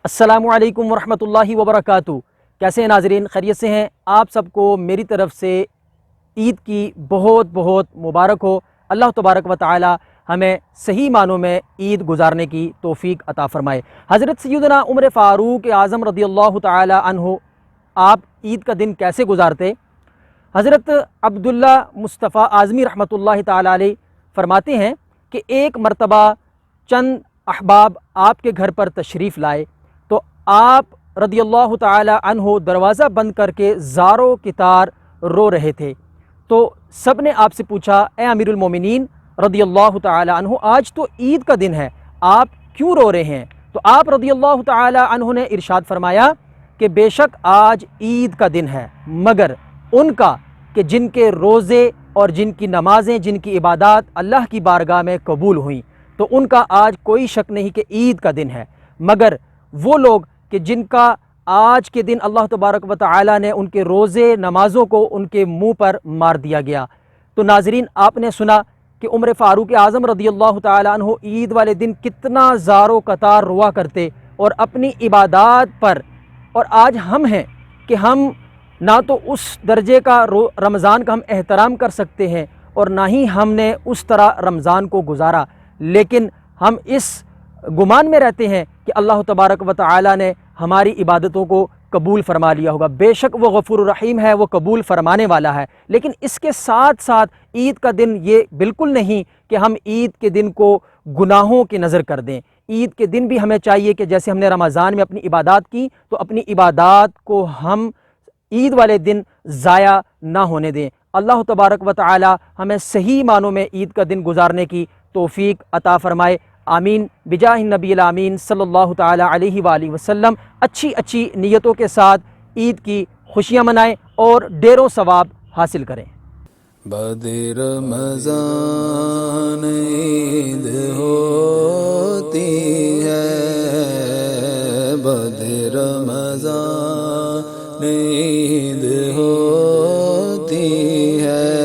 السلام علیکم ورحمۃ اللہ وبرکاتہ۔ کیسے ہیں ناظرین؟ خیریت سے ہیں؟ آپ سب کو میری طرف سے عید کی بہت بہت مبارک ہو۔ اللہ تبارک و تعالی ہمیں صحیح معنوں میں عید گزارنے کی توفیق عطا فرمائے۔ حضرت سیدنا عمر فاروق اعظم رضی اللہ تعالی عنہ آپ عید کا دن کیسے گزارتے؟ حضرت عبداللہ مصطفیٰ اعظمی رحمۃ اللہ تعالی علیہ فرماتے ہیں کہ ایک مرتبہ چند احباب آپ کے گھر پر تشریف لائے تو آپ رضی اللہ تعالی عنہ دروازہ بند کر کے زاروں کی طار رو رہے تھے۔ تو سب نے آپ سے پوچھا، اے امیر المومنین رضی اللہ تعالی عنہ، آج تو عید کا دن ہے، آپ کیوں رو رہے ہیں؟ تو آپ رضی اللہ تعالی عنہ نے ارشاد فرمایا کہ بے شک آج عید کا دن ہے، مگر ان کا کہ جن کے روزے اور جن کی نمازیں، جن کی عبادات اللہ کی بارگاہ میں قبول ہوئیں، تو ان کا آج کوئی شک نہیں کہ عید کا دن ہے، مگر وہ لوگ کہ جن کا آج کے دن اللہ تبارک و تعالی نے ان کے روزے نمازوں کو ان کے منہ پر مار دیا گیا۔ تو ناظرین، آپ نے سنا کہ عمر فاروق اعظم رضی اللہ تعالی عنہ عید والے دن کتنا زار و قطار روا کرتے اور اپنی عبادات پر، اور آج ہم ہیں کہ ہم نہ تو اس درجے کا رمضان کا ہم احترام کر سکتے ہیں اور نہ ہی ہم نے اس طرح رمضان کو گزارا، لیکن ہم اس گمان میں رہتے ہیں کہ اللہ تبارک و تعالی نے ہماری عبادتوں کو قبول فرما لیا ہوگا۔ بے شک وہ غفور الرحیم ہے، وہ قبول فرمانے والا ہے، لیکن اس کے ساتھ ساتھ عید کا دن یہ بالکل نہیں کہ ہم عید کے دن کو گناہوں کی نظر کر دیں۔ عید کے دن بھی ہمیں چاہیے کہ جیسے ہم نے رمضان میں اپنی عبادات کی تو اپنی عبادات کو ہم عید والے دن ضائع نہ ہونے دیں۔ اللہ تبارک و تعالی ہمیں صحیح معنوں میں عید کا دن گزارنے کی توفیق عطا فرمائے، آمین بجاہ النبی الامین صلی اللہ تعالی علیہ وآلہ وسلم۔ اچھی نیتوں کے ساتھ عید کی خوشیاں منائیں اور ڈھیروں ثواب حاصل کریں۔ بعد رمضان عید ہوتی ہے، بعد رمضان عید ہوتی ہے،